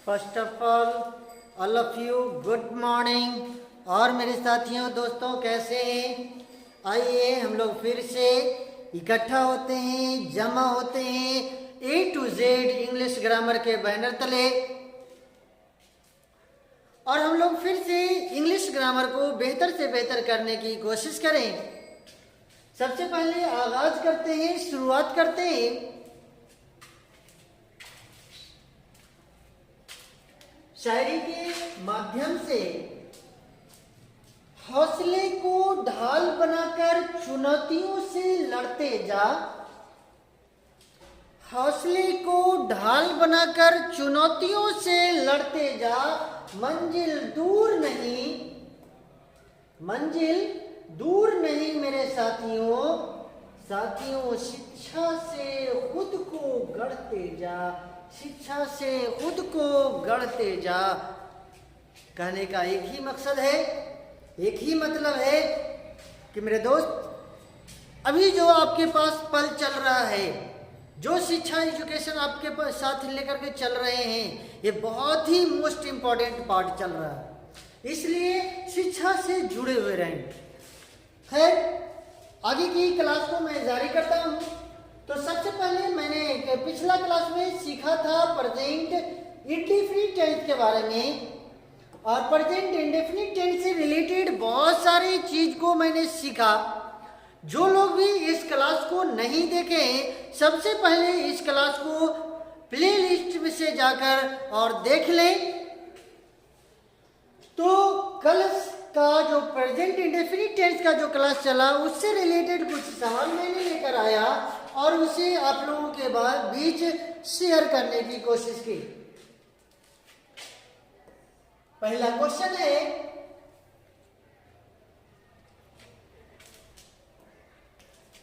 First of all of you good morning. और मेरे साथियों दोस्तों कैसे हैं? आइए हम लोग फिर से इकट्ठा होते हैं, जमा होते हैं A to Z English grammar के बैनर तले, और हम लोग फिर से इंग्लिश ग्रामर को बेहतर से बेहतर करने की कोशिश करें। सबसे पहले आगाज करते हैं, शुरुआत करते हैं शायरी के माध्यम से। हौसले को ढाल बनाकर चुनौतियों से लड़ते जा, हौसले को ढाल बनाकर चुनौतियों से लड़ते जा। मंजिल दूर नहीं, मंजिल दूर नहीं मेरे साथियों, साथियों शिक्षा से खुद को गढ़ते जा, शिक्षा से खुद को गढ़ते जा। कहने का एक ही मकसद है, एक ही मतलब है कि मेरे दोस्त अभी जो आपके पास पल चल रहा है, जो शिक्षा एजुकेशन आपके पास साथ लेकर के चल रहे हैं, ये बहुत ही मोस्ट इम्पॉर्टेंट पार्ट चल रहा है, इसलिए शिक्षा से जुड़े हुए रहें। खैर आगे की क्लास को मैं जारी करता हूँ। तो सबसे पहले मैंने पिछला क्लास में सीखा था प्रेजेंट इंडेफिनिट टेंस के बारे में, और प्रेजेंट इंडेफिनिट टेंस से रिलेटेड बहुत सारी चीज को मैंने सीखा। जो लोग भी इस क्लास को नहीं देखे, सबसे पहले इस क्लास को प्लेलिस्ट में से जाकर और देख लें। तो कल का जो प्रेजेंट इंडेफिनिट टेंस का जो क्लास चला, उससे रिलेटेड कुछ सवाल मैंने लेकर आया और उसे आप लोगों के बीच शेयर करने की कोशिश की। पहला क्वेश्चन है,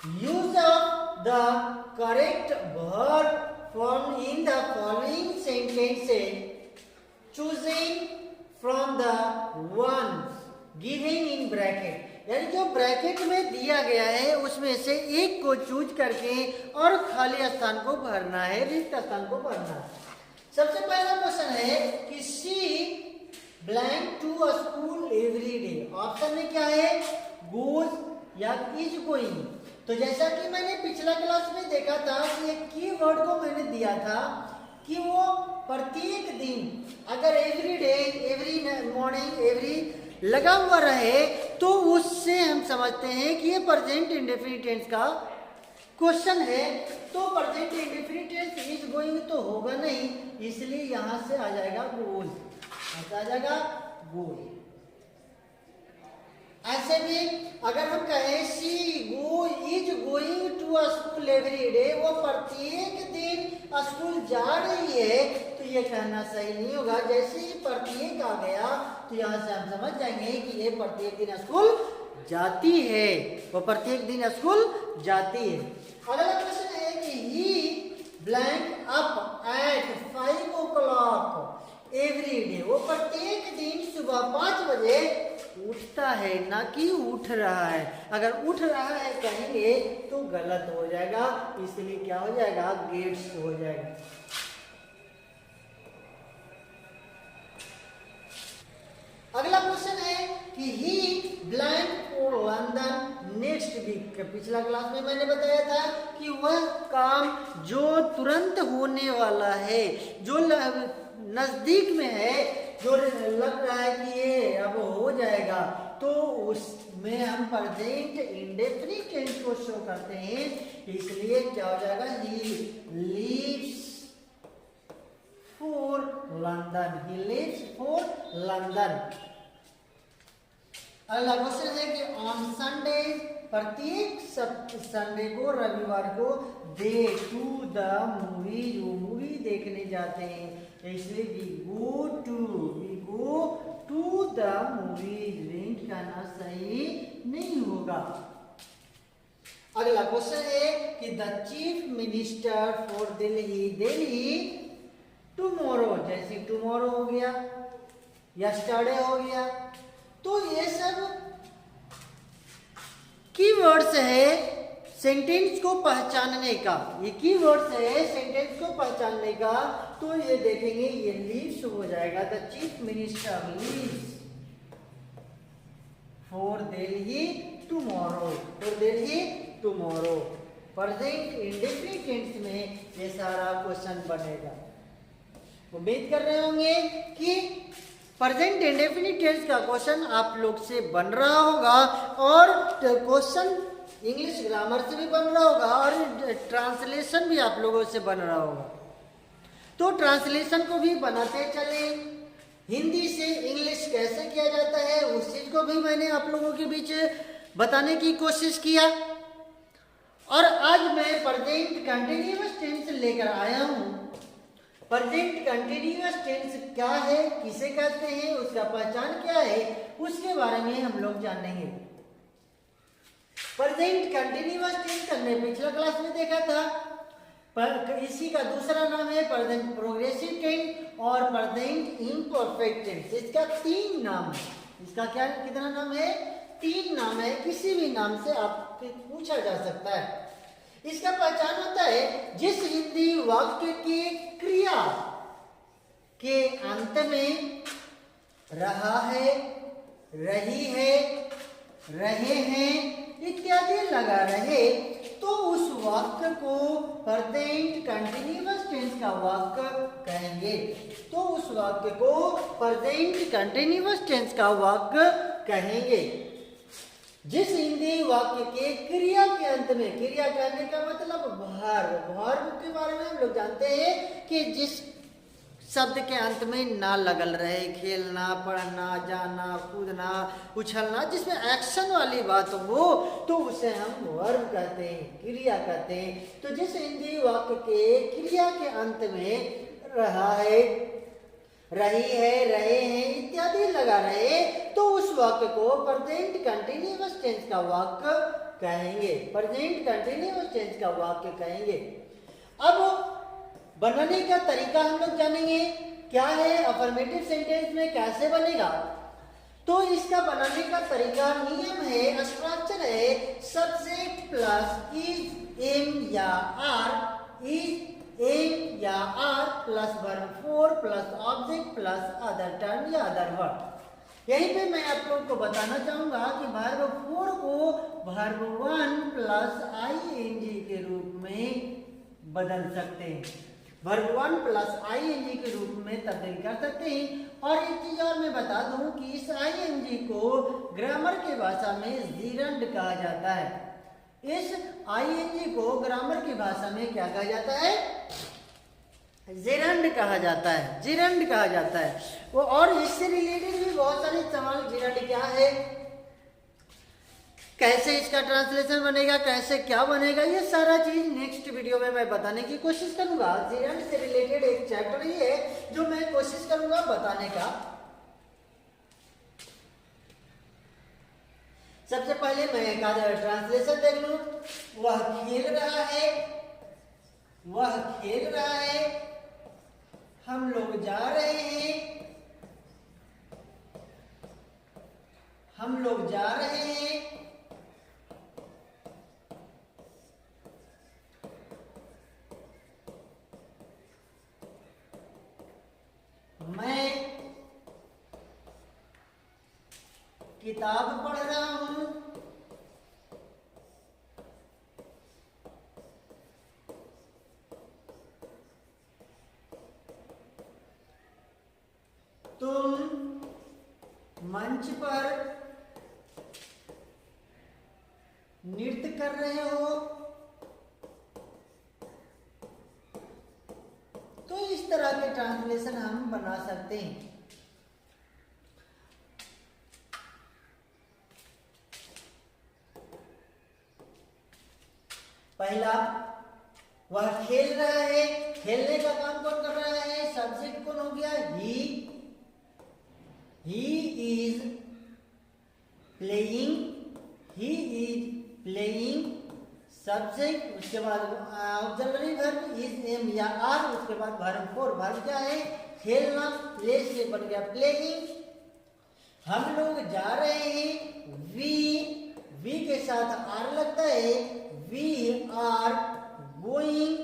use of the correct verb form in the following sentences, choosing from the ones given in bracket। यानी जो ब्रैकेट में दिया गया है उसमें से एक को चूज करके और खाली स्थान को भरना है, रिक्त स्थान को भरना है। सबसे पहला क्वेश्चन है कि she blank to school every day. Option में क्या है? गोज या इज गोइंग। तो जैसा कि मैंने पिछला क्लास में देखा था कि एक कीवर्ड को मैंने दिया था कि वो प्रत्येक दिन अगर every day, every morning, every लगा हुआ रहे तो उससे हम समझते हैं कि ये प्रेजेंट इंडेफिनिट टेंस का क्वेश्चन है। तो present indefinite tense is going तो होगा नहीं, इसलिए यहां से आ जाएगा गोज, आ जाएगा गोज। ऐसे भी अगर हम कहें she is going to school every day, वो प्रत्येक दिन स्कूल जा रही है, तो ये कहना सही नहीं होगा। जैसे ही प्रत्येक आ गया तो यहाँ से हम समझ जाएंगे कि ये प्रत्येक दिन स्कूल जाती है, वो प्रत्येक दिन स्कूल जाती है। अगला क्वेश्चन है कि he blank up at 5 o'clock every day. वो प्रत्येक दिन सुबह 5 बजे उठता है, ना कि उठ रहा है। अगर उठ रहा है कहेंगे तो गलत हो जाएगा, इसलिए क्या हो जाएगा? गेट्स हो जाएगा। अगला क्वेश्चन है कि he blank for London next week. पिछला क्लास में मैंने बताया था कि वह काम जो तुरंत होने वाला है, जो नजदीक में है, जो लग रहा है कि ये अब हो जाएगा, तो उसमें हम प्रेजेंट इंडेफिनिट टेंस को शो करते हैं। इसलिए क्या हो जाएगा? He leaves for London, he leaves for London. अगला क्वेश्चन है कि ऑन संडे, प्रत्येक संडे को, रविवार को, दे टू द मूवीज, वो मूवी देखने जाते हैं, इसलिए we go to the movies. Went कहना सही नहीं होगा। अगला क्वेश्चन है कि the chief minister for Delhi tomorrow, जैसे टुमारो हो गया, यस्टरडे हो गया, तो ये सब कीवर्ड्स है, सेंटेंस को पहचानने का, ये कीवर्ड है सेंटेंस को पहचानने का, तो ये देखेंगे ये लीव्स हो जाएगा, the chief minister leaves for Delhi tomorrow, for Delhi tomorrow. Present indefinite tense में ये सारा क्वेश्चन बनेगा। उम्मीद कर रहे होंगे कि प्रेजेंट इंडेफिनिट टेंस का क्वेश्चन आप लोग से बन रहा होगा और क्वेश्चन इंग्लिश ग्रामर से भी बन रहा होगा और ट्रांसलेशन भी आप लोगों से बन रहा होगा। तो ट्रांसलेशन को भी बनाते चले, हिंदी से इंग्लिश कैसे किया जाता है उस चीज को भी मैंने आप लोगों के बीच बताने की कोशिश किया। और आज मैं प्रेजेंट कंटिन्यूअस टेंस लेकर आया हूं। प्रेजेंट कंटिन्यूअस टेंस क्या है, किसे कहते हैं, उसका पहचान क्या है, उसके बारे में हम लोग जानेंगे। प्रेजेंट कंटिन्यूअस टेंस हमने पिछला क्लास में देखा था, पर इसी का दूसरा नाम है प्रेजेंट प्रोग्रेसिव टेंस और प्रेजेंट इम्परफेक्ट टेंस। इसका 3 नाम है। इसका क्या कितना नाम है? 3 नाम है। किसी भी नाम से आपसे पूछा जा सकता है। इसका पहचान होता है जिस हिंदी वाक्य की क्रिया के अंत में रहा है, रही है, रहे हैं इत्यादि लगा रहे, तो उस वाक्य को प्रेजेंट कंटिन्यूअस टेंस का वाक्य कहेंगे। तो उस वाक्य को प्रेजेंट कंटिन्यूअस टेंस का वाक्य कहेंगे। जिस हिंदी वाक्य के क्रिया के अंत में, क्रिया कहने का मतलब वर्ब के बारे में हम लोग जानते हैं कि जिस शब्द के अंत में ना लगल रहे, खेलना, पढ़ना, जाना, कूदना, उछलना, जिसमें एक्शन वाली बात हो तो उसे हम वर्ब कहते हैं, क्रिया कहते हैं। तो जिस हिंदी वाक्य के क्रिया के अंत में रहा है, रही है, रहे हैं इत्यादि लगा रहे, तो उस वाक्य को प्रेजेंट कंटिन्यूअस टेंस का वाक्य कहेंगे। प्रेजेंट कंटिन्यूअस टेंस का वाक्य कहेंगे। अब बनाने का तरीका हम लोग जानेंगे। क्या है अफर्मेटिव सेंटेंस में कैसे बनेगा, तो इसका बनाने का तरीका नियम है, स्ट्रक्चर है, सब्जेक्ट प्लस इज, एम या आर, इज, एम या are plus verb four plus object plus other term या अदर वर्ड। यहीं पे मैं आप लोगों को बताना चाहूंगा कि वर्ब फोर को वर्ब वन प्लस आईएनजी के रूप में बदल सकते हैं, वर्ब वन प्लस आईएनजी के रूप में तब्दील कर सकते हैं। और एक चीज और मैं बता दूं कि इस आईएनजी को ग्रामर की भाषा में जीरंड कहा जाता है। इस आईएनजी को ग्रामर की भाषा में क्या कहा जाता है? जिरंड कहा जाता है, जिरंड कहा जाता है। वो और इससे रिलेटेड भी बहुत सारे सवाल, जिरंड क्या है, कैसे इसका ट्रांसलेशन बनेगा, कैसे क्या बनेगा, ये सारा चीज नेक्स्ट वीडियो में मैं बताने की कोशिश करूंगा। जिरंड से रिलेटेड एक चैप्टर ही है जो मैं कोशिश करूंगा बताने का। सबसे पहले मैं एक आधा ट्रांसलेशन देख लूं। वह खेल रहा है, वह खेल रहा है, हम लोग जा रहे हैं, हम लोग जा रहे हैं, मैं किताब पढ़ रहा हूं, तुम मंच पर नृत्य कर रहे हो। तो इस तरह के ट्रांसलेशन हम बना सकते हैं। पहला, वह खेल रहा है, खेलने का काम कौन कर रहा है? सब्जेक्ट कौन हो गया? He is playing, he is playing subject, उसके बाद ऑक्सिलरी वर्ब इज, एम या आर, उसके बाद वर्ब फोर। वर्ब क्या है? खेलना, प्ले से बन गया प्लेइंग। हम लोग जा रहे हैं, वी के साथ आर लगता है, वी आर गोइंग,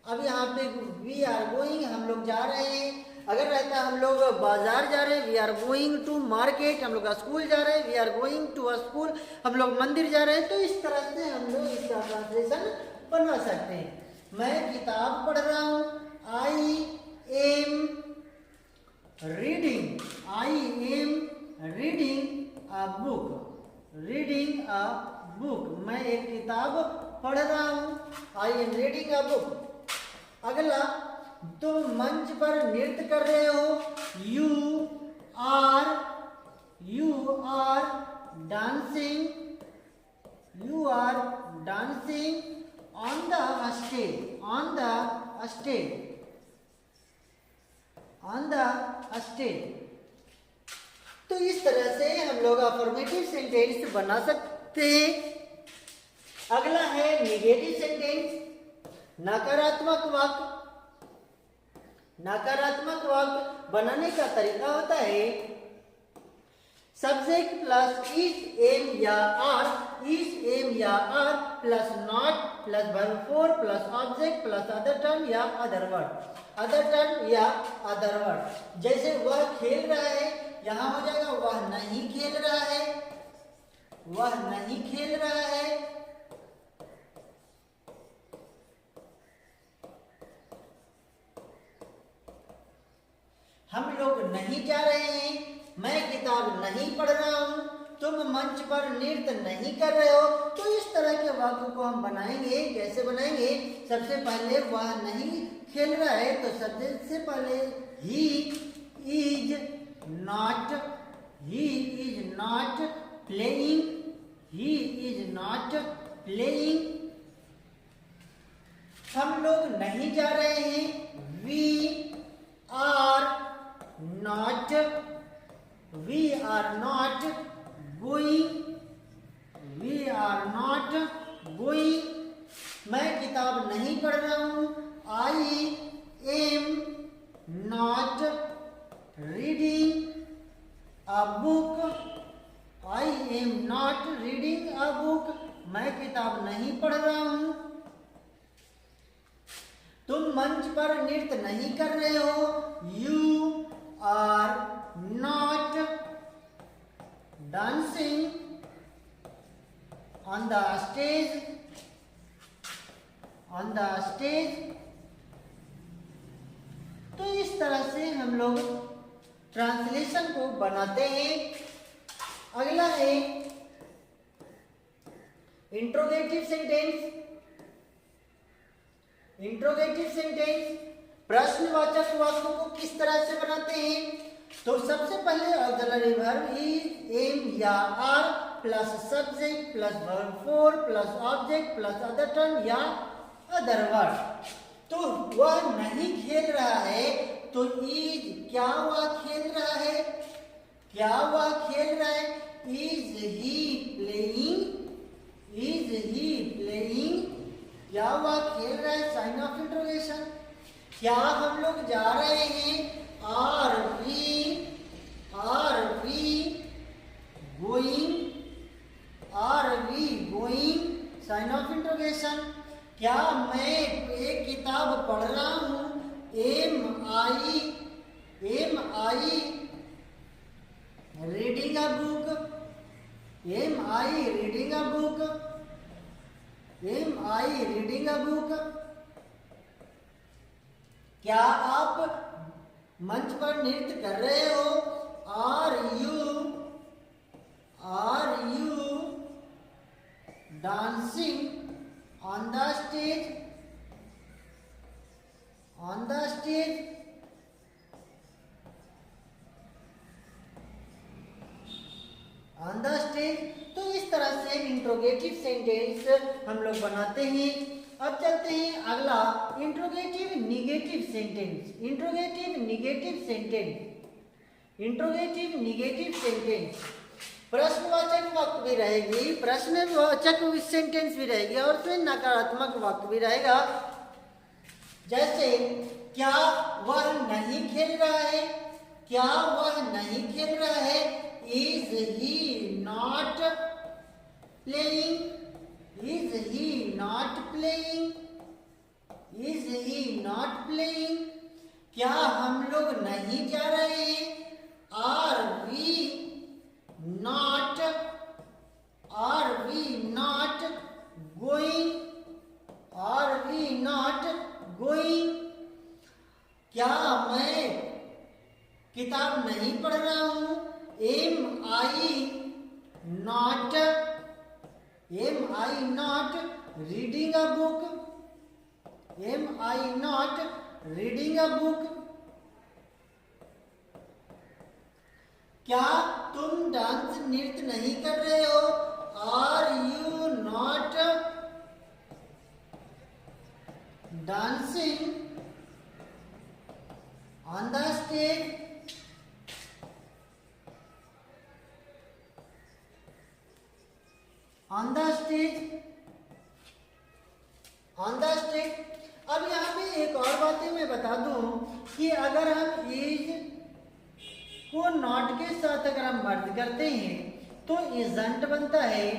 अब यहाँ पे वी आर गोइंग हम लोग जा रहे हैं। अगर रहता हम लोग बाजार जा रहे हैं, we are going to market, हम लोग स्कूल जा रहे हैं, we are going to school, हम लोग मंदिर जा रहे हैं। तो इस तरह से हम लोग इसका ट्रांसलेशन बना सकते हैं। मैं किताब पढ़ रहा हूँ, I am reading, I am reading a book, reading a book, मैं एक किताब पढ़ रहा हूँ, I am reading a book. अगला, तुम मंच पर नृत्य कर रहे हो, you are dancing, you are dancing on the stage, on the stage, on the stage. तो इस तरह से हम लोग अफर्मेटिव सेंटेंस बना सकते हैं। अगला है निगेटिव सेंटेंस, नकारात्मक वाक्य। नकारात्मक वाक्य बनाने का तरीका होता है सब्जेक्ट प्लस इज एम या आर, इज एम या are plus not plus verb four plus object plus other term या अदर वर्ड, अदर टर्म या अदर वर्ड। जैसे वह खेल रहा है, यहां हो जाएगा वह नहीं खेल रहा है, वह नहीं खेल रहा है। हम लोग नहीं जा रहे हैं, मैं किताब नहीं पढ़ रहा हूं, तुम मंच पर नृत्य नहीं कर रहे हो। तो इस तरह के वाक्य को हम बनाएंगे। कैसे बनाएंगे? सबसे पहले वह नहीं खेल रहा है, तो सबसे पहले he is not, he is not playing, he is not playing. हम लोग नहीं जा रहे हैं, we are not, we are not going, we are not going। मैं किताब नहीं पढ़ रहा हूँ, I am not reading a book, I am not reading a book। मैं किताब नहीं पढ़ रहा हूँ। तुम मंच पर नृत्य नहीं कर रहे हो, you are not dancing on the stage, on the stage। तो इस तरह से हम लोग ट्रांसलेशन को बनाते हैं। अगला है इंट्रोगेटिव सेंटेंस। इंट्रोगेटिव सेंटेंस प्रश्नवाचक वाक्यों को किस तरह से बनाते हैं? तो सबसे पहले ऑक्सिलरी वर्ब इज एम या are plus subject plus verb four plus object plus other term या अदर वर्ड। तो वह नहीं खेल रहा है, तो इज, क्या वह खेल रहा है, क्या वह खेल रहा है, is he playing, is he playing, क्या वह खेल रहा है, साइन ऑफ इंट्रोगेशन। क्या हम लोग जा रहे हैं, are we going, are we going, sign of interrogation. क्या मैं एक किताब पढ़ रहा हूँ, am I reading a book, am I reading a book, am I reading a book. क्या आप मंच पर नृत्य कर रहे हो, are you dancing on the stage, on the stage. On the stage. तो इस तरह से इंट्रोगेटिव सेंटेंस हम लोग बनाते हैं। अब चलते हैं अगला, interrogative negative sentence. Interrogative negative sentence, interrogative negative sentence प्रश्नवाचक वाक्य भी रहेगी, प्रश्नवाचक सेंटेंस भी रहेगी और उसमें नकारात्मक वाक्य भी रहेगा। जैसे क्या वह नहीं खेल रहा है, क्या वह नहीं खेल रहा है, is he not playing, Is he not playing? Is he not playing? क्या हम लोग नहीं जा रहे हैं? Are we not going? Are we not going? क्या मैं किताब नहीं पढ़ रहा हूं? Am I not reading a book? Am I not reading a book? क्या तुम डांस नृत्य नहीं कर रहे हो? Are you not dancing on the stage? On the stage. अब यहाँ पे एक और बातें मैं बता दूं कि अगर हम इज को नॉट के साथ अगर हम मर्ज करते हैं तो इजंट बनता है,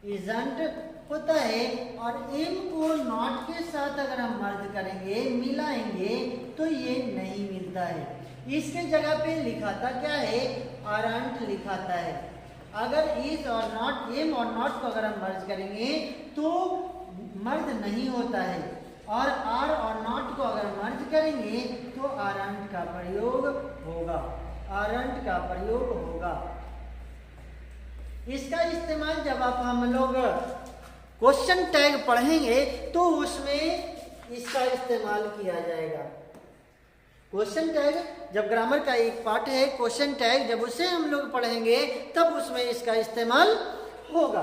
इजंट होता है। और एम को नॉट के साथ अगर हम मर्ज करेंगे, मिलाएंगे, तो ये नहीं मिलता है। इसके जगह पे लिखाता क्या है? अरंट लिखाता है। अगर इज और नॉट, एम और नॉट को अगर हम मर्ज करेंगे तो मर्ज नहीं होता है। और आर और नॉट को अगर मर्ज करेंगे तो आरंट का प्रयोग होगा, आरंट का प्रयोग होगा। इसका इस्तेमाल जब आप हम लोग क्वेश्चन टैग पढ़ेंगे तो उसमें इसका इस्तेमाल किया जाएगा। क्वेश्चन टैग जब ग्रामर का एक पार्ट है, क्वेश्चन टैग जब उसे हम लोग पढ़ेंगे तब उसमें इसका इस्तेमाल होगा।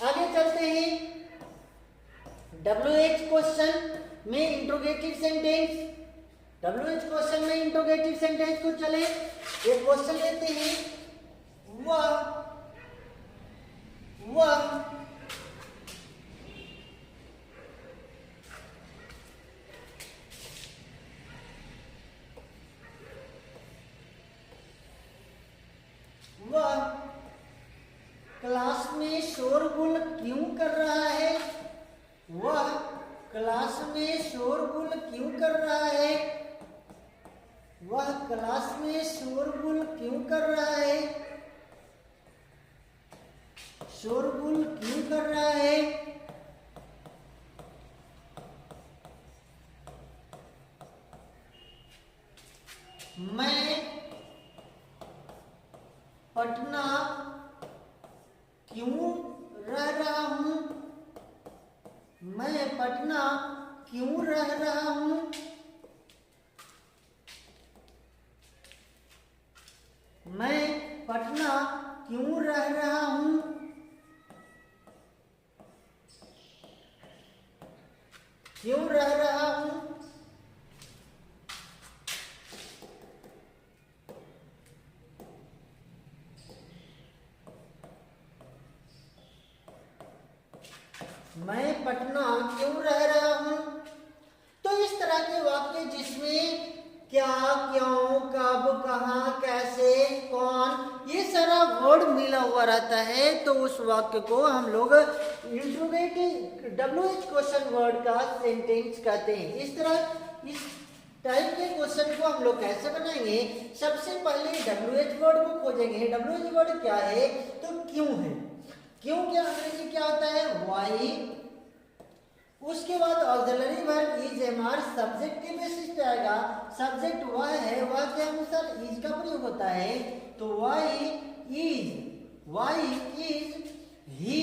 आगे चलते हैं। WH क्वेश्चन में इंट्रोगेटिव सेंटेंस, WH क्वेश्चन में इंट्रोगेटिव सेंटेंस को चले एक क्वेश्चन लेते हैं। वह क्लास में शोरगुल क्यों कर रहा है? वह क्लास में शोरगुल क्यों कर रहा है? वह क्लास में शोरगुल क्यों कर रहा है? शोरगुल क्यों कर रहा है? मैं पटना क्यों रह रहा हूं? मैं पटना क्यों रह रहा हूं? मैं पटना क्यों रह रहा हूं? क्यों रह रहा हूं? मैं पटना क्यों रह रहा हूं? तो इस तरह के वाक्य जिसमें क्या, क्यों, कब, कहां, कैसे, कौन, ये सारा वर्ड मिला हुआ रहता है, तो उस वाक्य को हम लोग इंट्रोगेटिव WH क्वेश्चन वर्ड का सेंटेंस कहते हैं। इस तरह इस टाइप के क्वेश्चन को हम लोग कैसे बनाएंगे? सबसे पहले WH वर्ड को खोजेंगे। WH वर्ड क्या है? तो क्यों है। क्यों क्या अंग्रेजी क्या होता है? वाई। उसके बाद auxiliary verb is MR subject के बेसिस पे आएगा। सब्जेक्ट वह है, वह के अनुसार इज का प्रयोग होता है। तो वाई इज ही,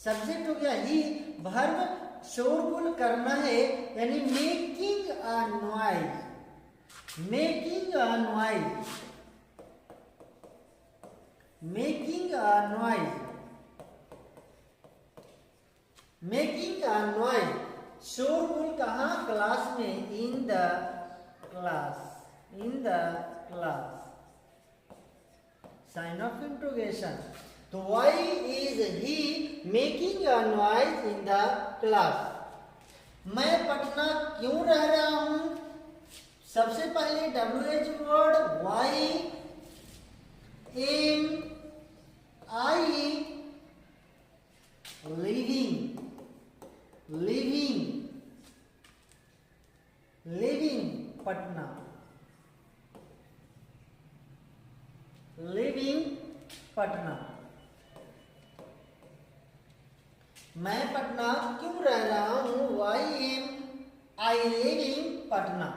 सब्जेक्ट हो गया ही। वर्ब शोरगुल करना है, यानी making a noise, making a noise, making a noise, making a noise. शोरगुल कहाँ? क्लास में, in the class, in the class, sign of interrogation. तो why is he making a noise in the class? मैं पटना क्यों रह रहा हूं? सबसे पहले WH word why, am I Patna, living Patna. मैं पटना क्यों रह रहा हूं, वाई एम आई लिविंग पटना।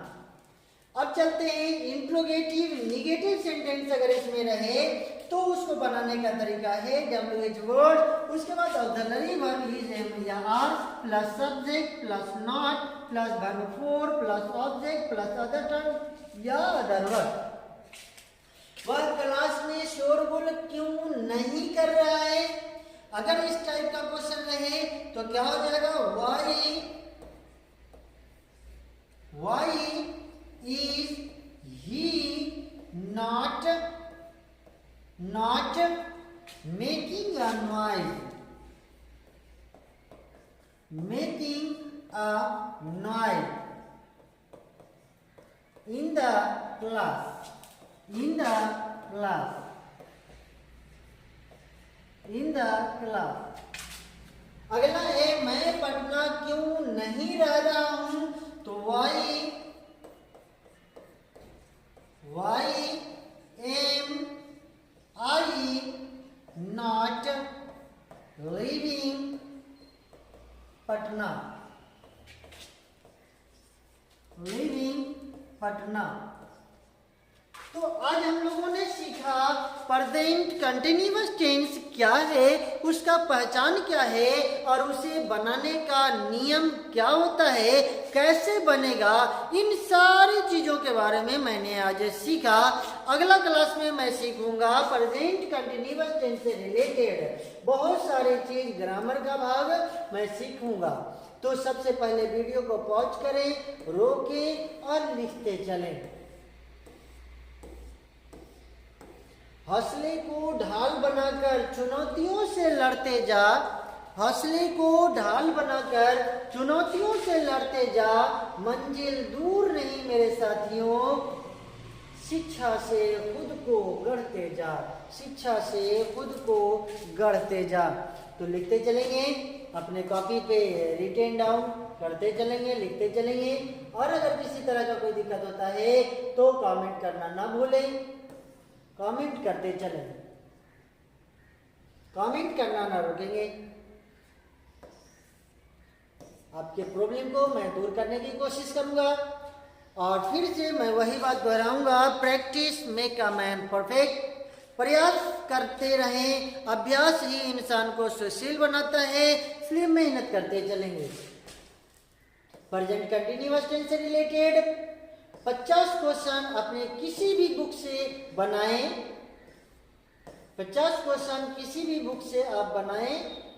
अब चलते हैं इंट्रोगेटिव निगेटिव सेंटेंस अगर इसमें रहे तो उसको बनाने का तरीका है WH वर्ड, उसके बाद ऑक्सिलरी वर्ब इज एम या are plus subject plus not plus verb four plus object plus other term या अदर वर्ब। वह क्लास में शोरगुल क्यों नहीं कर रहा है। अगर इस टाइप का क्वेश्चन रहे तो क्या हो जाएगा, Y is he not making a noise, making a noise in the class, in the class, in the class। अगला है मैं पटना क्यों नहीं रह रहा हूं, तो why am I not living Patna, living Patna. तो आज हम लोगों ने सीखा प्रेजेंट कंटिन्यूअस टेंस क्या है, उसका पहचान क्या है और उसे बनाने का नियम क्या होता है, कैसे बनेगा, इन सारी चीजों के बारे में मैंने आज सीखा। अगला क्लास में मैं सीखूंगा प्रेजेंट कंटिन्यूअस टेंस से रिलेटेड बहुत सारी चीज, ग्रामर का भाग मैं सीखूंगा। तो सबसे पहले वीडियो को पॉज करें, रोकें और लिखते चलें। हौसले को ढाल बनाकर चुनौतियों से लड़ते जा, हौसले को ढाल बनाकर चुनौतियों से लड़ते जा, मंजिल दूर नहीं मेरे साथियों, शिक्षा से खुद को गढ़ते जा, शिक्षा से खुद को गढ़ते जा। तो लिखते चलेंगे, अपने कॉपी पे रिटेन डाउन करते चलेंगे, लिखते चलेंगे। और अगर किसी तरह का कोई दिक्कत होता है तो कमेंट करना ना भूलें, कमेंट करते चलें, कमेंट करना ना रोकेंगे। आपके प्रॉब्लम को मैं दूर करने की कोशिश करूंगा। और फिर से मैं वही बात दोहराऊंगा, practice make a man perfect. प्रयास करते रहें, अभ्यास ही इंसान को सुशील बनाता है, इसलिए मेहनत करते चलेंगे। प्रेजेंट कंटिन्यूअस टेंस से रिलेटेड 50 क्वेश्चन अपने किसी भी बुक से बनाएं, 50 क्वेश्चन किसी भी बुक से आप बनाएं।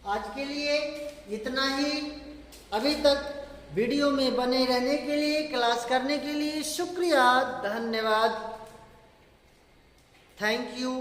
आज के लिए इतना ही। अभी तक वीडियो में बने रहने के लिए, क्लास करने के लिए शुक्रिया, धन्यवाद। Thank you.